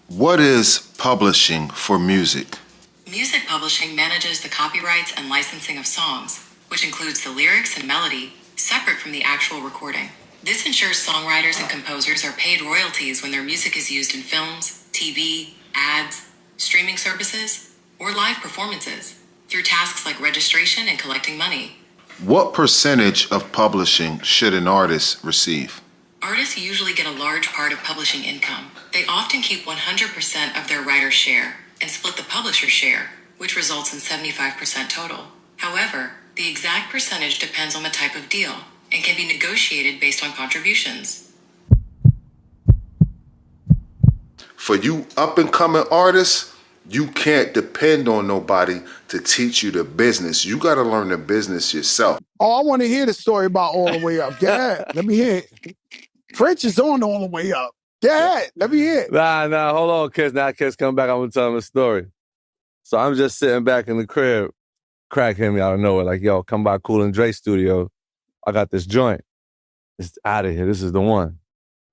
What is publishing for music? Music publishing manages the copyrights and licensing of songs, which includes the lyrics and melody, separate from the actual recording. This ensures songwriters and composers are paid royalties when their music is used in films, TV, ads, streaming services, or live performances, through tasks like registration and collecting money. What percentage of publishing should an artist receive? Artists usually get a large part of publishing income. They often keep 100% of their writer's share and split the publisher's share, which results in 75% total. However, the exact percentage depends on the type of deal and can be negotiated based on contributions. For you up and coming artists, you can't depend on nobody to teach you the business. You got to learn the business yourself. Oh, I want to hear the story about All the Way Up. Go ahead. Let me hear it. French is on All the Way Up. Go ahead. Let me hear it. Nah, hold on, kids. Now kids come back, I'm gonna tell them a story. So I'm just sitting back in the crib, Crack hit me out of nowhere, like, yo, come by Cool and Dre studio. I got this joint. It's out of here. This is the one.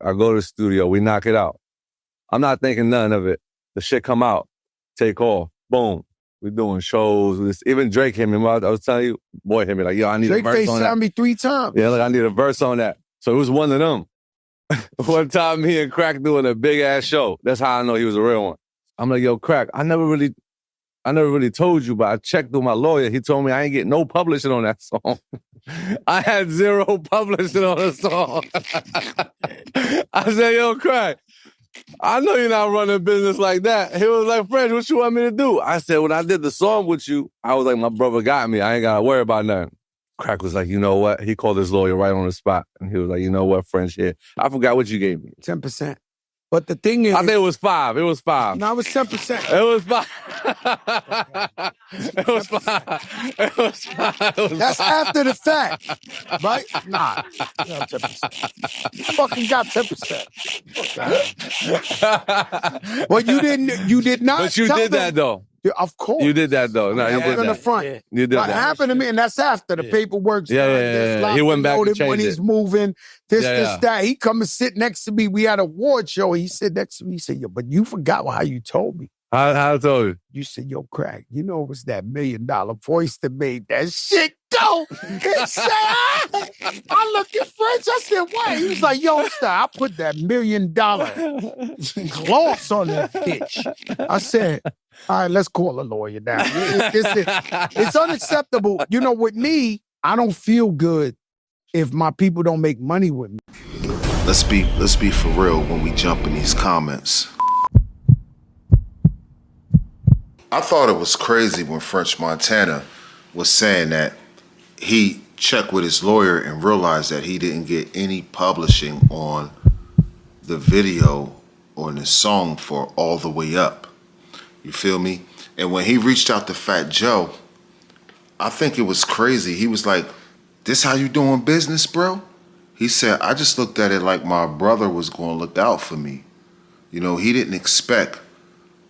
I go to the studio, we knock it out. I'm not thinking nothing of it. The shit come out, take off, boom. We doing shows. Even Drake hit me. I was telling you, boy hit me like, yo, I need Drake a verse on that. FaceTimed me 3 times. Yeah, like I need a verse on that. So it was one of them. One time me and Crack doing a big ass show. That's how I know he was a real one. I'm like, yo, Crack, I never really told you, but I checked with my lawyer. He told me I ain't get no publishing on that song. I had 0 publishing on the song. I said, yo, Crack, I know you're not running a business like that. He was like, French, what you want me to do? I said, when I did the song with you, I was like, my brother got me. I ain't got to worry about nothing. Crack was like, you know what? He called his lawyer right on the spot. And he was like, you know what, French here. I forgot what you gave me. 10%. But the thing is... I think it was 5. It was 5. No, it was 10%. It was 5. It was 5. It was 5. That's after the fact, right? Nah, you got 10%. You fucking got 10%. Well, you did not. But you tell did them, that though. Yeah, of course. You did that though. No, you That was did in the that. front. You did What that. happened to me, and that's after the paperwork's Yeah, done. yeah, This yeah. lot He went back and noted when changed he's it. moving. This, Yeah. that. He come and sit next to me. We had a award show. He sit next to me. He said, yo, but you forgot how you told me. How I told you? You said, yo, Crack, you know it was that $1 million voice that made that shit go. He said, I looked at French, I said, why? He was like, yo, I put that $1 million gloss on that bitch. I said, all right, let's call a lawyer now. It's unacceptable. You know, with me, I don't feel good if my people don't make money with me. Let's be for real when we jump in these comments. I thought it was crazy when French Montana was saying that he checked with his lawyer and realized that he didn't get any publishing on the video or the song for All the Way Up. You feel me? And when he reached out to Fat Joe, I think it was crazy. He was like, this how you doing business, bro? He said, I just looked at it like my brother was going to look out for me. You know, he didn't expect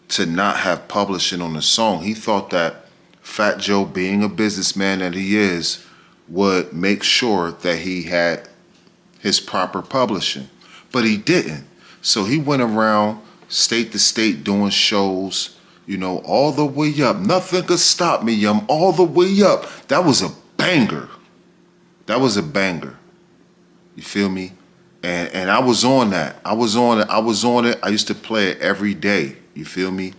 to not have publishing on the song. He thought that Fat Joe, being a businessman that he is, would make sure that he had his proper publishing. But he didn't. So he went around state to state doing shows, you know, all the way up. Nothing could stop me, I'm all the way up. That was a banger. That was a banger. You feel me? And I was on that. I was on it. I used to play it every day. You feel me?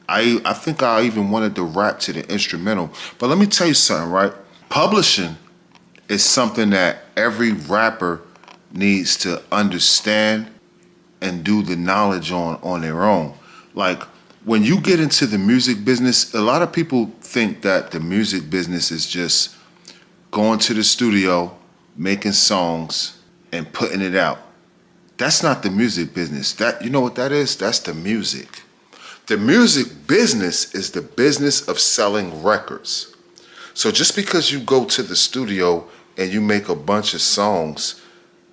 I think I even wanted to rap to the instrumental. But let me tell you something, right? Publishing is something that every rapper needs to understand and do the knowledge on their own. Like, when you get into the music business, a lot of people think that the music business is just going to the studio, making songs, and putting it out. That's not the music business. That, you know what that is? That's the music. The music business is the business of selling records. So just because you go to the studio and you make a bunch of songs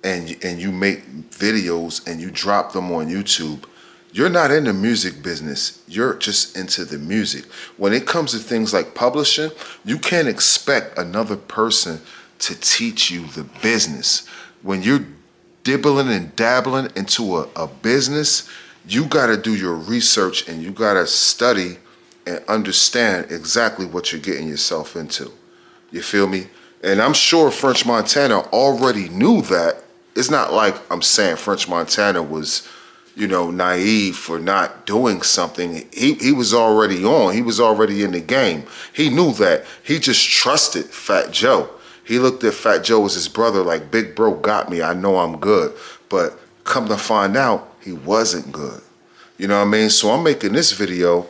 and you make videos and you drop them on YouTube, you're not in the music business. You're just into the music. When it comes to things like publishing, you can't expect another person to teach you the business. When you're dibbling and dabbling into a business, you got to do your research and you got to study and understand exactly what you're getting yourself into. You feel me? And I'm sure French Montana already knew that. It's not like I'm saying French Montana was, naive for not doing something. He was already on. He was already in the game. He knew that. He just trusted Fat Joe. He looked at Fat Joe as his brother like, big bro got me. I know I'm good. But come to find out, he wasn't good. You know what I mean? So I'm making this video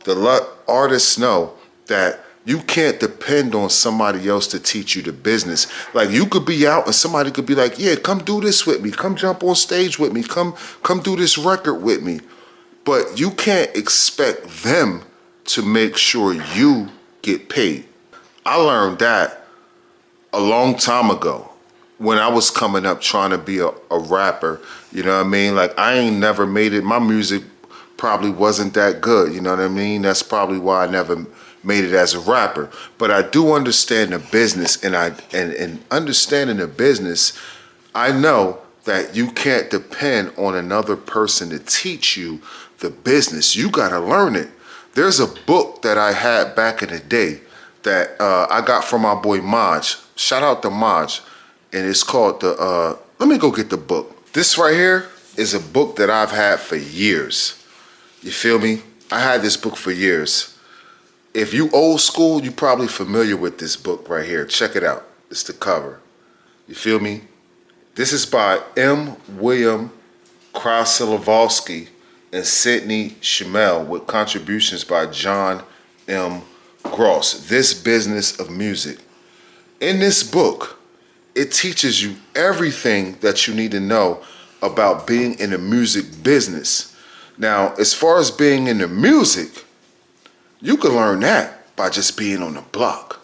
to let artists know that you can't depend on somebody else to teach you the business. Like, you could be out and somebody could be like, yeah, come do this with me. Come jump on stage with me. Come do this record with me. But you can't expect them to make sure you get paid. I learned that a long time ago when I was coming up trying to be a rapper. You know what I mean? Like, I ain't never made it. My music probably wasn't that good. You know what I mean? That's probably why I never made it as a rapper. But I do understand the business, and understanding the business, I know that you can't depend on another person to teach you the business. You got to learn it. There's a book that I had back in the day that I got from my boy Maj. Shout out to Maj. And it's called let me go get the book. This right here is a book that I've had for years. You feel me? I had this book for years. If you old school, you probably familiar with this book right here. Check it out. It's the cover. You feel me? This is by M. William Krasilovsky and Sidney Schmel with contributions by John M. Gross. This Business of Music. In this book, it teaches you everything that you need to know about being in the music business. Now, as far as being in the music, you can learn that by just being on the block.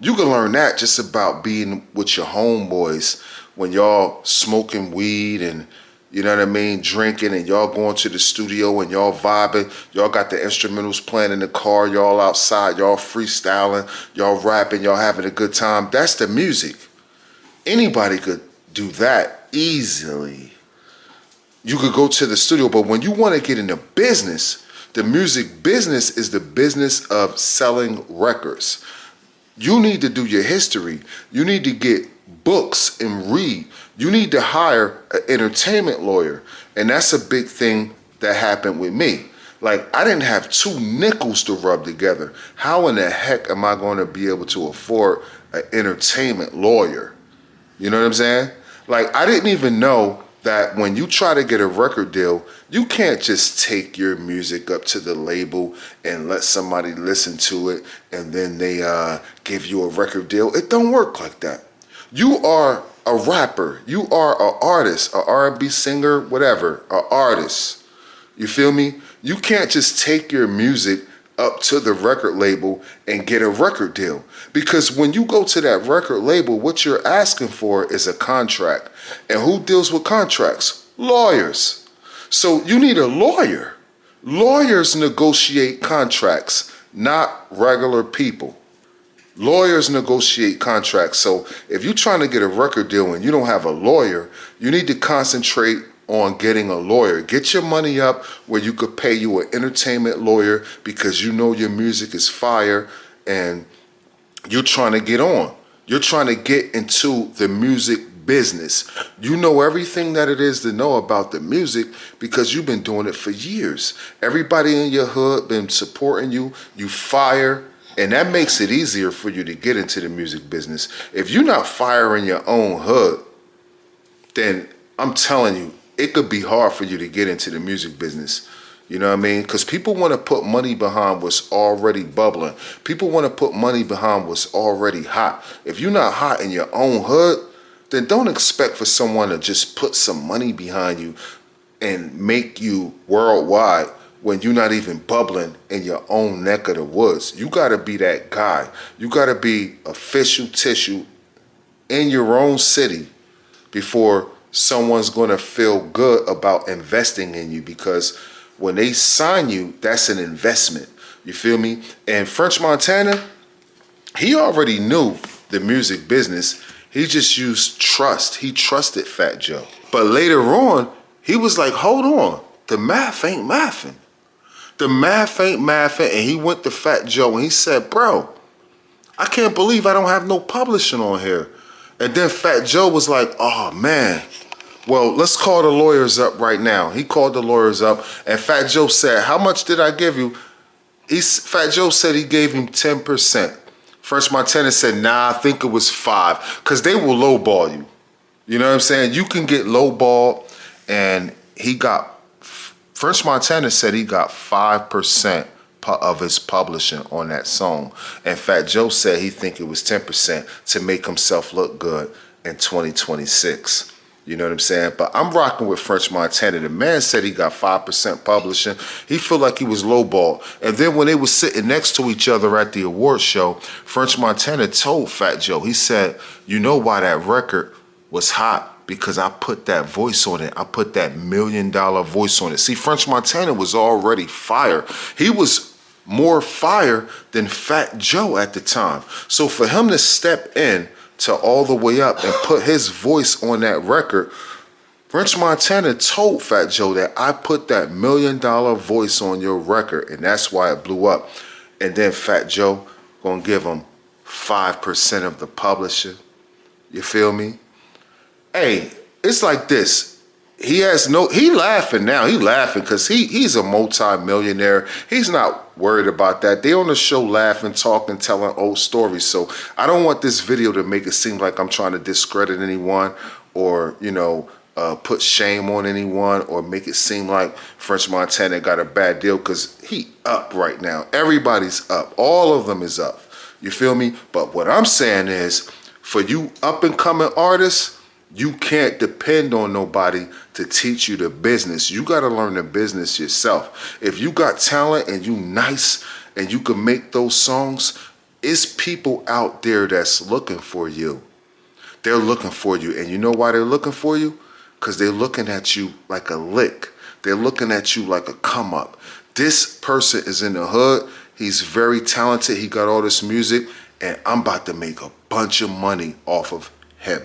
You can learn that just about being with your homeboys when y'all smoking weed and, you know what I mean, drinking, and y'all going to the studio and y'all vibing. Y'all got the instrumentals playing in the car. Y'all outside. Y'all freestyling. Y'all rapping. Y'all having a good time. That's the music. Anybody could do that easily. You could go to the studio, but when you want to get into business, the music business is the business of selling records. You need to do your history. You need to get books and read. You need to hire an entertainment lawyer. And that's a big thing that happened with me. Like, I didn't have 2 nickels to rub together. How in the heck am I going to be able to afford an entertainment lawyer? You know what I'm saying? Like, I didn't even know that when you try to get a record deal, you can't just take your music up to the label and let somebody listen to it and then they give you a record deal. It don't work like that. You are a rapper. You are an artist, an R&B singer, whatever, an artist. You feel me? You can't just take your music up to the record label and get a record deal. Because when you go to that record label, what you're asking for is a contract. And who deals with contracts? Lawyers. So you need a lawyer. Lawyers negotiate contracts, not regular people. Lawyers negotiate contracts. So if you're trying to get a record deal and you don't have a lawyer, you need to concentrate on getting a lawyer. Get your money up where you could pay you an entertainment lawyer because you know your music is fire and you're trying to get on. You're trying to get into the music business. You know everything that it is to know about the music because you've been doing it for years. Everybody in your hood been supporting you. You fire. And that makes it easier for you to get into the music business. If you're not firing your own hood, then I'm telling you, it could be hard for you to get into the music business. You know what I mean? Because people want to put money behind what's already bubbling. People want to put money behind what's already hot. If you're not hot in your own hood, then don't expect for someone to just put some money behind you and make you worldwide when you're not even bubbling in your own neck of the woods. You got to be that guy. You got to be official tissue in your own city before someone's going to feel good about investing in you, because when they sign you, that's an investment. You feel me? And French Montana, he already knew the music business. He just used trust. He trusted Fat Joe. But later on, he was like, hold on. the math ain't mathing. The math ain't mathing. And he went to Fat Joe and he said, bro, I can't believe I don't have no publishing on here. And then Fat Joe was like, oh man, well, let's call the lawyers up right now. He called the lawyers up and Fat Joe said, how much did I give you? Fat Joe said he gave him 10%. French Montana said, nah, I think it was 5%, because they will lowball you. You know what I'm saying? You can get lowballed, and French Montana said he got 5% of his publishing on that song. And Fat Joe said he think it was 10% to make himself look good in 2026. You know what I'm saying? But I'm rocking with French Montana. The man said he got 5% publishing. He felt like he was lowballed. And then when they were sitting next to each other at the award show, French Montana told Fat Joe, he said, you know why that record was hot? Because I put that voice on it. I put that $1 million voice on it. See, French Montana was already fire. He was more fire than Fat Joe at the time. So for him to step in to All the Way Up and put his voice on that record, French Montana told Fat Joe that I put that $1 million voice on your record, and that's why it blew up. And then Fat Joe gonna give him 5% of the publisher. You feel me? Hey, it's like this. He laughing now. He laughing because he's a multi-millionaire. He's not worried about that. They on the show laughing, talking, telling old stories. So I don't want this video to make it seem like I'm trying to discredit anyone or, put shame on anyone or make it seem like French Montana got a bad deal, because he up right now. Everybody's up. All of them is up. You feel me? But what I'm saying is, for you up and coming artists, you can't depend on nobody to teach you the business. You got to learn the business yourself. If you got talent and you nice and you can make those songs, it's people out there that's looking for you. They're looking for you. And you know why they're looking for you? Because they're looking at you like a lick. They're looking at you like a come up. This person is in the hood. He's very talented. He got all this music, and I'm about to make a bunch of money off of him.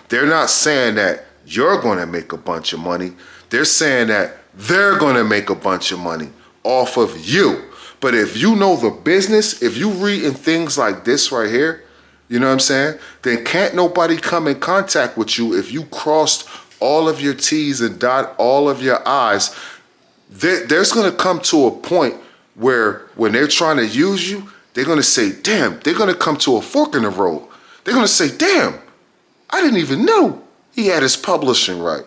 They're not saying that you're going to make a bunch of money. They're saying that they're going to make a bunch of money off of you. But if you know the business, if you reading things like this right here, you know what I'm saying, then can't nobody come in contact with you if you crossed all of your T's and dot all of your I's. There's going to come to a point where when they're trying to use you, they're going to say, damn, they're going to come to a fork in the road. They're going to say, damn, I didn't even know he had his publishing right.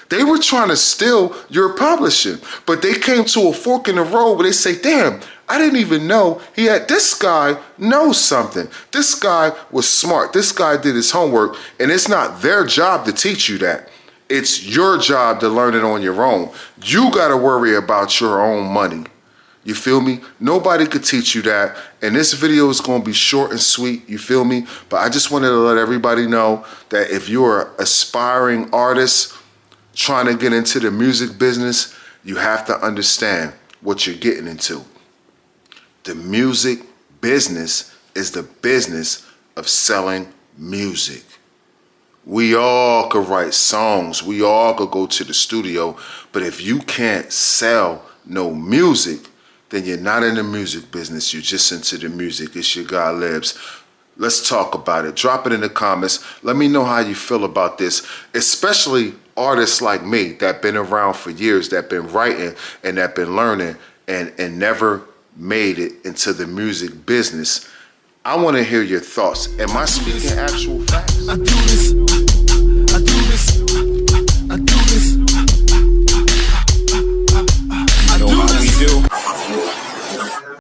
They were trying to steal your publishing, but they came to a fork in the road where they say, damn, I didn't even know this guy knows something. This guy was smart. This guy did his homework, and it's not their job to teach you that. It's your job to learn it on your own. You got to worry about your own money. You feel me? Nobody could teach you that. And this video is going to be short and sweet. You feel me? But I just wanted to let everybody know that if you're an aspiring artist trying to get into the music business, you have to understand what you're getting into. The music business is the business of selling music. We all could write songs. We all could go to the studio. But if you can't sell no music, then you're not in the music business. You're just into the music. It's your guy Libs. Let's talk about it. Drop it in the comments. Let me know how you feel about this, especially artists like me that been around for years, that been writing and that been learning and never made it into the music business. I want to hear your thoughts. Am I speaking actual facts? I do this